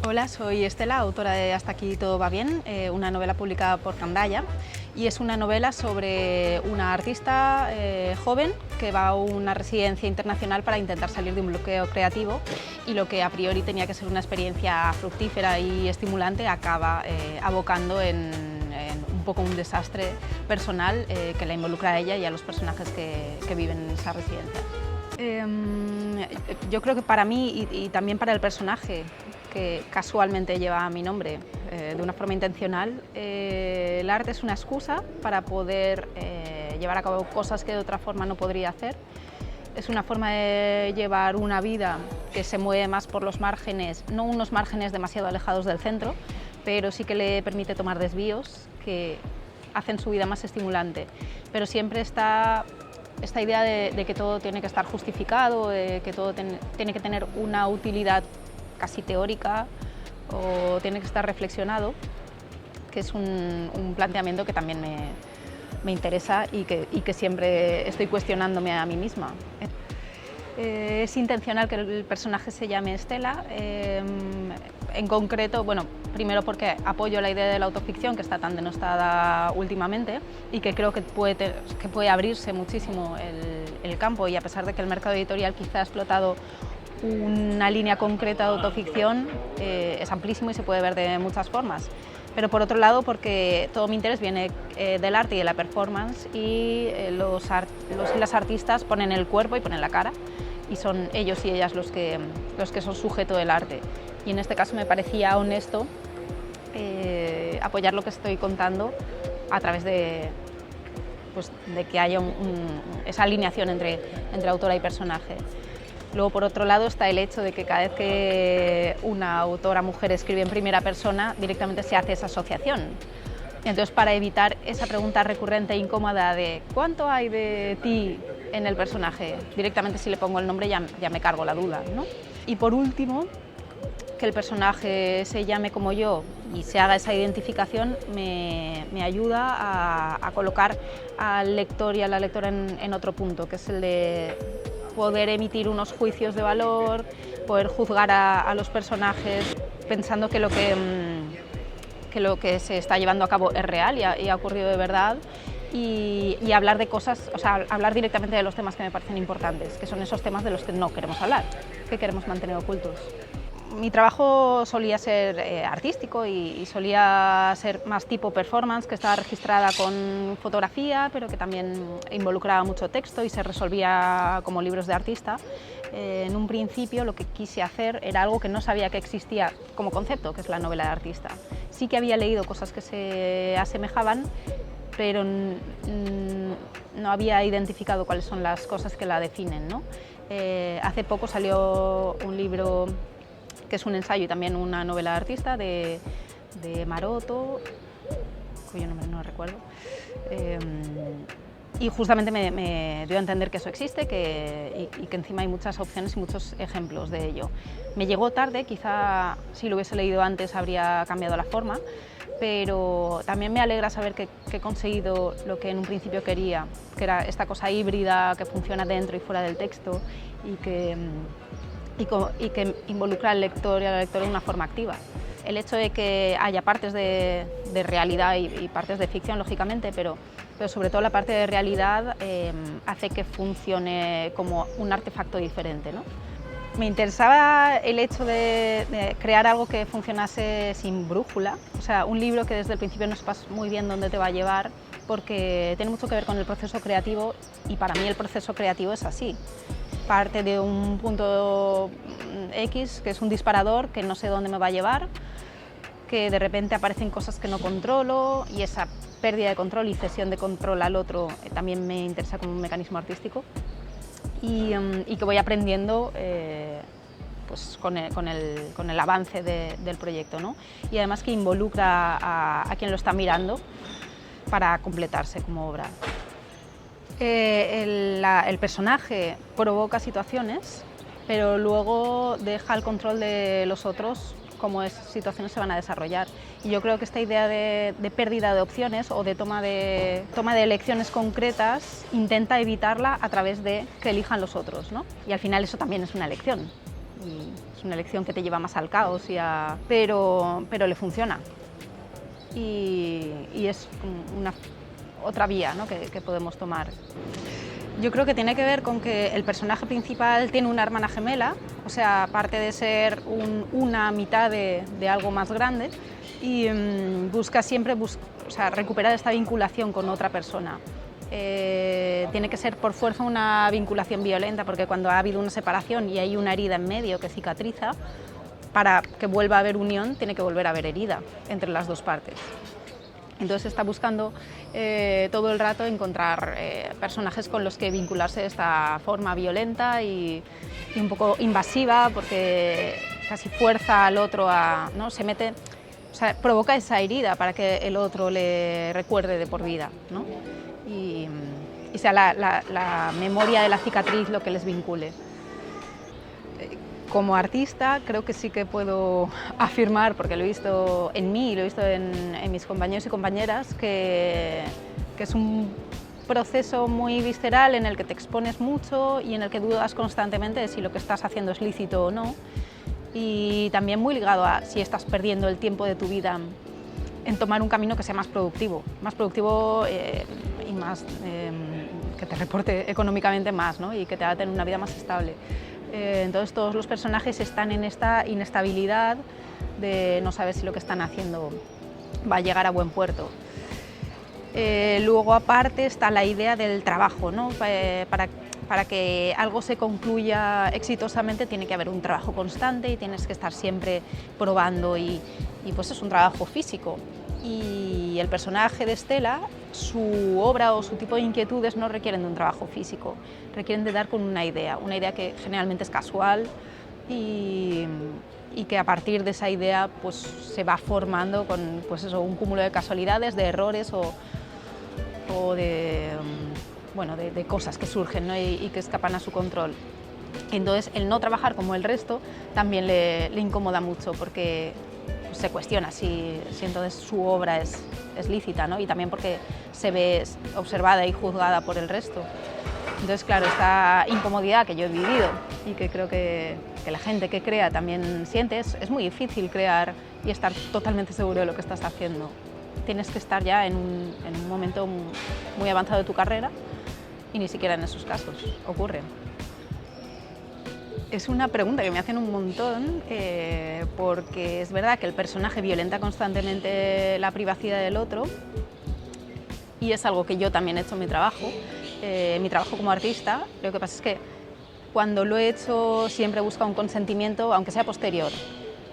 Hola, soy Estela, autora de Hasta aquí todo va bien, una novela publicada por Candaya, y es una novela sobre una artista joven que va a una residencia internacional para intentar salir de un bloqueo creativo, y lo que a priori tenía que ser una experiencia fructífera y estimulante acaba abocando en un poco un desastre personal que la involucra a ella y a los personajes que viven en esa residencia. Yo creo que para mí y también para el personaje, que casualmente lleva mi nombre de una forma intencional, el arte es una excusa para poder llevar a cabo cosas que de otra forma no podría hacer. Es una forma de llevar una vida que se mueve más por los márgenes, no unos márgenes demasiado alejados del centro, pero sí que le permite tomar desvíos que hacen su vida más estimulante. Pero siempre está esta idea de que todo tiene que estar justificado, de que todo tiene que tener una utilidad casi teórica o tiene que estar reflexionado, que es un planteamiento que también me interesa y que siempre estoy cuestionándome a mí misma. Es intencional que el personaje se llame Estela, en concreto, bueno, primero porque apoyo la idea de la autoficción, que está tan denostada últimamente y que creo que puede abrirse muchísimo el campo, y a pesar de que el mercado editorial quizá ha explotado una línea concreta de autoficción, es amplísimo y se puede ver de muchas formas. Pero por otro lado, porque todo mi interés viene del arte y de la performance, y los y las artistas ponen el cuerpo y ponen la cara, y son ellos y ellas los que son sujeto del arte. Y en este caso me parecía honesto apoyar lo que estoy contando a través de que haya esa alineación entre autora y personaje. Luego, por otro lado, está el hecho de que cada vez que una autora mujer escribe en primera persona, directamente se hace esa asociación. Entonces, para evitar esa pregunta recurrente e incómoda de ¿cuánto hay de ti en el personaje?, directamente si le pongo el nombre ya me cargo la duda, ¿no? Y por último, que el personaje se llame como yo y se haga esa identificación me ayuda a colocar al lector y a la lectora en otro punto, que es el de poder emitir unos juicios de valor, poder juzgar a los personajes pensando que lo que se está llevando a cabo es real y ha ocurrido de verdad, y hablar de cosas, o sea, hablar directamente de los temas que me parecen importantes, que son esos temas de los que no queremos hablar, que queremos mantener ocultos. Mi trabajo solía ser artístico y solía ser más tipo performance, que estaba registrada con fotografía, pero que también involucraba mucho texto y se resolvía como libros de artista. En un principio lo que quise hacer era algo que no sabía que existía como concepto, que es la novela de artista. Sí que había leído cosas que se asemejaban, pero no había identificado cuáles son las cosas que la definen, ¿no? Hace poco salió un libro que es un ensayo y también una novela de artista de Maroto, cuyo nombre no recuerdo, y justamente me dio a entender que eso existe y que encima hay muchas opciones y muchos ejemplos de ello. Me llegó tarde, quizá si lo hubiese leído antes habría cambiado la forma, pero también me alegra saber que he conseguido lo que en un principio quería, que era esta cosa híbrida que funciona dentro y fuera del texto y que involucra al lector y a la lectora de una forma activa. El hecho de que haya partes de realidad y partes de ficción, lógicamente, pero sobre todo la parte de realidad hace que funcione como un artefacto diferente, ¿no? Me interesaba el hecho de crear algo que funcionase sin brújula, o sea, un libro que desde el principio no sepas muy bien dónde te va a llevar, porque tiene mucho que ver con el proceso creativo, y para mí el proceso creativo es así. Parte de un punto X, que es un disparador, que no sé dónde me va a llevar, que de repente aparecen cosas que no controlo, y esa pérdida de control y cesión de control al otro también me interesa como un mecanismo artístico, y que voy aprendiendo pues con el avance del proyecto, ¿no? Y además que involucra a quien lo está mirando para completarse como obra. El personaje provoca situaciones, pero luego deja el control de los otros cómo esas situaciones se van a desarrollar. Y yo creo que esta idea de pérdida de opciones o de toma de elecciones concretas intenta evitarla a través de que elijan los otros, ¿no? Y al final eso también es una elección. es una elección que te lleva más al caos, pero le funciona. Y es otra vía, ¿no?, que podemos tomar. Yo creo que tiene que ver con que el personaje principal tiene una hermana gemela, o sea, aparte de ser una mitad de algo más grande, y busca siempre recuperar esta vinculación con otra persona. Tiene que ser por fuerza una vinculación violenta, porque cuando ha habido una separación y hay una herida en medio que cicatriza, para que vuelva a haber unión tiene que volver a haber herida entre las dos partes. Entonces está buscando todo el rato encontrar personajes con los que vincularse de esta forma violenta y un poco invasiva, porque casi fuerza al otro a, ¿no?, se mete, o sea, provoca esa herida para que el otro le recuerde de por vida, ¿no? Y sea la memoria de la cicatriz lo que les vincule. Como artista creo que sí que puedo afirmar, porque lo he visto en mí y lo he visto en mis compañeros y compañeras, que es un proceso muy visceral en el que te expones mucho y en el que dudas constantemente de si lo que estás haciendo es lícito o no, y también muy ligado a si estás perdiendo el tiempo de tu vida en tomar un camino que sea más productivo y más que te reporte económicamente más, ¿no?, y que te haga tener una vida más estable. Entonces todos los personajes están en esta inestabilidad de no saber si lo que están haciendo va a llegar a buen puerto. Luego aparte está la idea del trabajo, ¿no? Para que algo se concluya exitosamente tiene que haber un trabajo constante y tienes que estar siempre probando y pues es un trabajo físico. Y el personaje de Estela, su obra o su tipo de inquietudes no requieren de un trabajo físico, requieren de dar con una idea que generalmente es casual y que a partir de esa idea pues se va formando con pues eso, un cúmulo de casualidades, de errores o de cosas que surgen, ¿no?, y que escapan a su control. Entonces el no trabajar como el resto también le incomoda mucho, porque se cuestiona si entonces su obra es lícita, ¿no?, y también porque se ve observada y juzgada por el resto. Entonces, claro, esta incomodidad que yo he vivido y que creo que la gente que crea también siente, es muy difícil crear y estar totalmente seguro de lo que estás haciendo. Tienes que estar ya en un momento muy avanzado de tu carrera y ni siquiera en esos casos ocurre. Es una pregunta que me hacen un montón, porque es verdad que el personaje violenta constantemente la privacidad del otro y es algo que yo también he hecho en mi trabajo como artista. Lo que pasa es que cuando lo he hecho siempre he buscado un consentimiento, aunque sea posterior.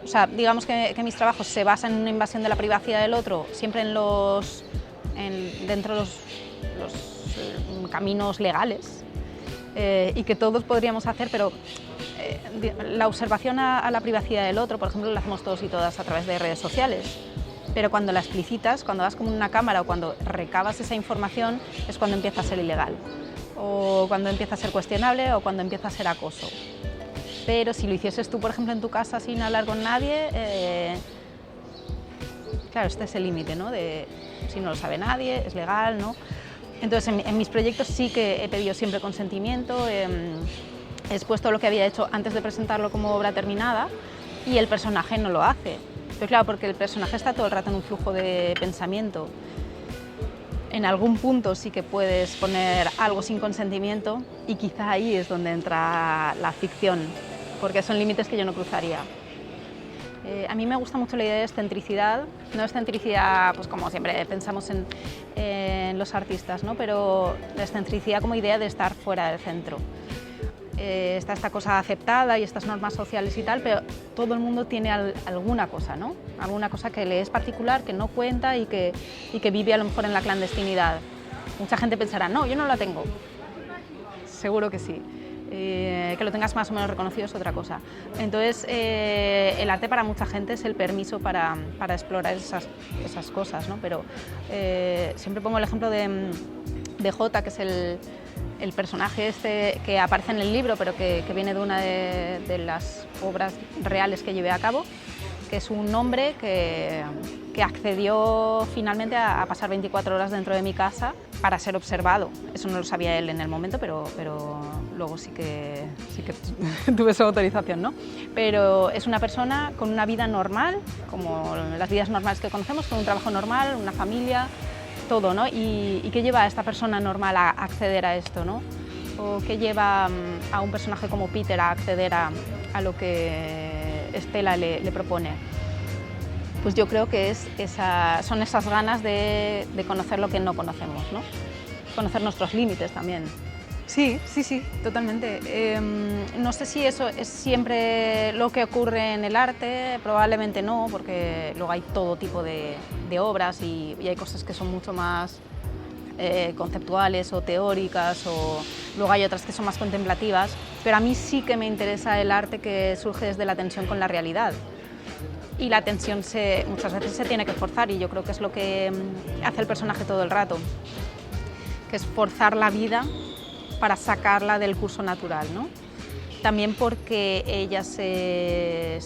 O sea, digamos que mis trabajos se basan en una invasión de la privacidad del otro, siempre dentro de los caminos legales, y que todos podríamos hacer, pero la observación a la privacidad del otro, por ejemplo, la hacemos todos y todas a través de redes sociales, pero cuando la explicitas, cuando das con una cámara o cuando recabas esa información, es cuando empieza a ser ilegal, o cuando empieza a ser cuestionable, o cuando empieza a ser acoso. Pero si lo hicieses tú, por ejemplo, en tu casa sin hablar con nadie, claro, este es el límite, ¿no?, de si no lo sabe nadie, es legal, ¿no? Entonces, en mis proyectos sí que he pedido siempre consentimiento, he expuesto lo que había hecho antes de presentarlo como obra terminada y el personaje no lo hace. Pero claro, porque el personaje está todo el rato en un flujo de pensamiento. En algún punto sí que puedes poner algo sin consentimiento y quizá ahí es donde entra la ficción, porque son límites que yo no cruzaría. A mí me gusta mucho la idea de excentricidad, no excentricidad pues como siempre pensamos en los artistas, ¿no?, pero la excentricidad como idea de estar fuera del centro. Está esta cosa aceptada y estas normas sociales y tal, pero todo el mundo tiene alguna cosa, ¿no?, alguna cosa que le es particular, que no cuenta y que vive a lo mejor en la clandestinidad. Mucha gente pensará, no, yo no la tengo. Seguro que sí. Que lo tengas más o menos reconocido es otra cosa. Entonces, el arte para mucha gente es el permiso para explorar esas cosas, ¿no? Pero siempre pongo el ejemplo de Jota, que es el personaje este que aparece en el libro, pero que viene de una de las obras reales que llevé a cabo. que es un hombre que accedió finalmente a pasar 24 horas dentro de mi casa para ser observado. Eso no lo sabía él en el momento, pero luego sí que tuve su autorización, ¿no? Pero es una persona con una vida normal, como las vidas normales que conocemos, con un trabajo normal, una familia, todo, ¿no? ¿Y qué lleva a esta persona normal a acceder a esto, ¿no? ¿O qué lleva a un personaje como Peter a acceder a lo que Estela le propone? Pues yo creo que son esas ganas de conocer lo que no conocemos, ¿no? Conocer nuestros límites también. Sí, totalmente. No sé si eso es siempre lo que ocurre en el arte, probablemente no, porque luego hay todo tipo de obras y hay cosas que son mucho más conceptuales o teóricas, o luego hay otras que son más contemplativas, pero a mí sí que me interesa el arte que surge desde la tensión con la realidad. Y la tensión muchas veces se tiene que forzar, y yo creo que es lo que hace el personaje todo el rato, que es forzar la vida para sacarla del curso natural, ¿no? También porque ella se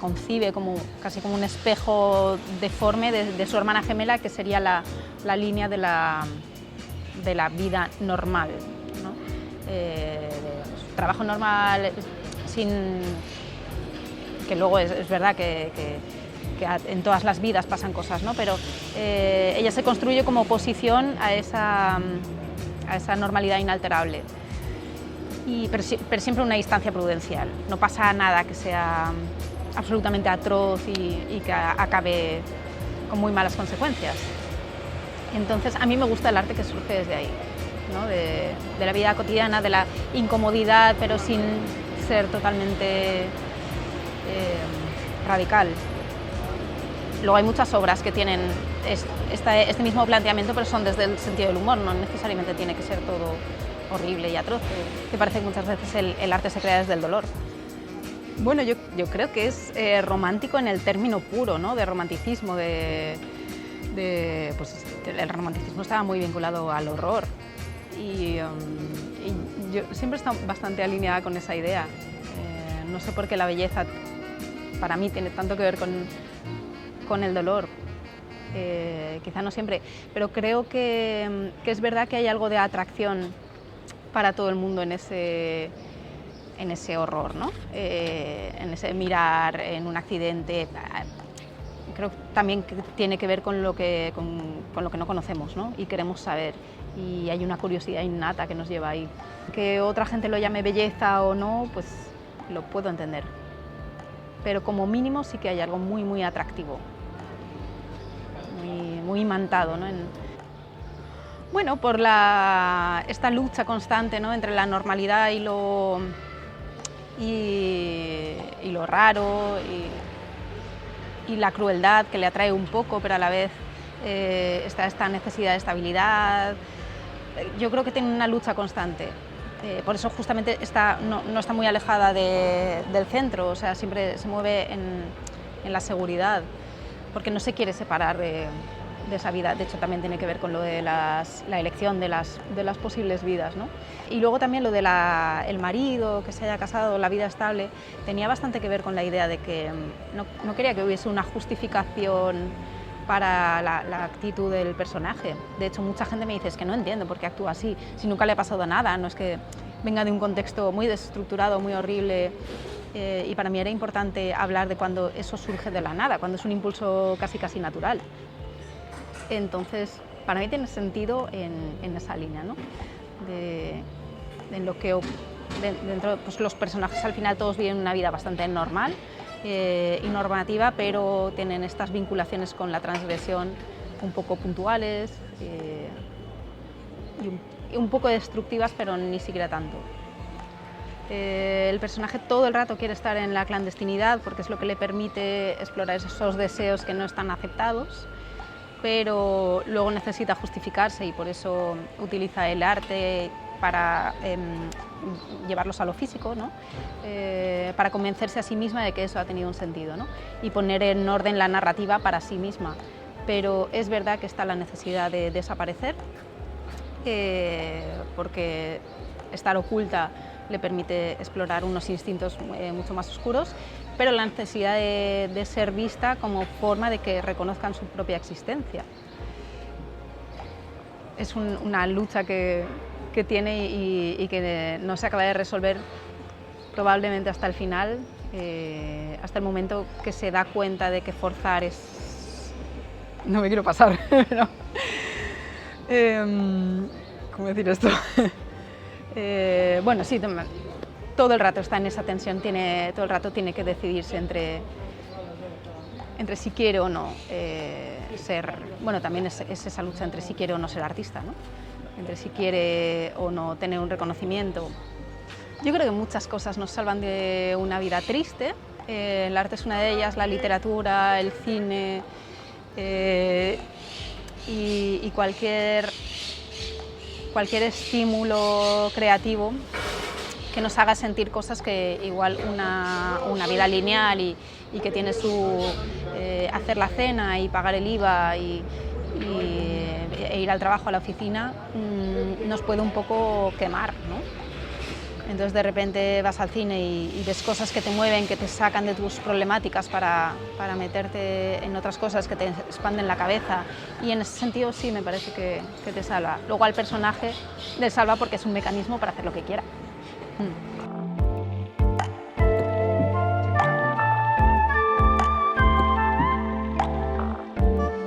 concibe casi como un espejo deforme de su hermana gemela, que sería la línea de la vida normal, ¿no? Trabajo normal, que luego es verdad que en todas las vidas pasan cosas, ¿no? Pero ella se construye como oposición a esa normalidad inalterable, pero siempre una distancia prudencial. No pasa nada que sea absolutamente atroz y que acabe con muy malas consecuencias. Entonces, a mí me gusta el arte que surge desde ahí, ¿no? De la vida cotidiana, de la incomodidad, pero sin ser totalmente radical. Luego hay muchas obras que tienen este mismo planteamiento, pero son desde el sentido del humor, no necesariamente tiene que ser todo horrible y atroz, que parece que muchas veces el arte se crea desde el dolor. Bueno, yo creo que es romántico en el término puro, ¿no? De romanticismo, pues el romanticismo estaba muy vinculado al horror, y yo siempre he estado bastante alineada con esa idea. No sé por qué la belleza para mí tiene tanto que ver con el dolor, quizá no siempre, pero creo que es verdad que hay algo de atracción para todo el mundo en ese horror, ¿no? En ese mirar en un accidente. Creo también que tiene que ver con lo que no conocemos, ¿no? Y queremos saber, y hay una curiosidad innata que nos lleva ahí. Que otra gente lo llame belleza o no, pues lo puedo entender, pero como mínimo sí que hay algo muy, muy atractivo, muy imantado, ¿no? Bueno, por esta lucha constante, ¿no? Entre la normalidad y lo raro, y la crueldad que le atrae un poco, pero a la vez está esta necesidad de estabilidad. Yo creo que tiene una lucha constante. Por eso justamente no está muy alejada del centro, o sea, siempre se mueve en la seguridad, porque no se quiere separar de esa vida. De hecho, también tiene que ver con lo de la elección de las posibles vidas, ¿no? Y luego también lo del el marido, que se haya casado, la vida estable, tenía bastante que ver con la idea de que no quería que hubiese una justificación para la actitud del personaje. De hecho, mucha gente me dice, es que no entiendo por qué actúa así, si nunca le ha pasado nada, no es que venga de un contexto muy desestructurado, muy horrible, y para mí era importante hablar de cuando eso surge de la nada, cuando es un impulso casi natural. Entonces, para mí tiene sentido en esa línea, ¿no? En lo que dentro, pues los personajes al final todos viven una vida bastante normal y normativa, pero tienen estas vinculaciones con la transgresión un poco puntuales y un poco destructivas, pero ni siquiera tanto. El personaje todo el rato quiere estar en la clandestinidad porque es lo que le permite explorar esos deseos que no están aceptados, pero luego necesita justificarse y por eso utiliza el arte para llevarlos a lo físico, ¿no? Para convencerse a sí misma de que eso ha tenido un sentido, ¿no? Y poner en orden la narrativa para sí misma. Pero es verdad que está la necesidad de desaparecer, porque estar oculta le permite explorar unos instintos mucho más oscuros, pero la necesidad de ser vista como forma de que reconozcan su propia existencia. Es una lucha que tiene y que no se acaba de resolver probablemente hasta el final, hasta el momento que se da cuenta de que forzar es... No me quiero pasar, pero... ¿Cómo decir esto? Bueno, sí, todo el rato está en esa tensión, todo el rato tiene que decidirse entre si quiere o no ser... Bueno, también es esa lucha entre si quiere o no ser artista, ¿no? Entre si quiere o no tener un reconocimiento. Yo creo que muchas cosas nos salvan de una vida triste. El arte es una de ellas, la literatura, el cine y cualquier estímulo creativo que nos haga sentir cosas que igual una vida lineal y que tiene su hacer la cena y pagar el IVA e ir al trabajo, a la oficina, nos puede un poco quemar, ¿no? Entonces de repente vas al cine y ves cosas que te mueven, que te sacan de tus problemáticas para meterte en otras cosas que te expanden la cabeza, y en ese sentido sí me parece que te salva. Luego al personaje le salva porque es un mecanismo para hacer lo que quiera.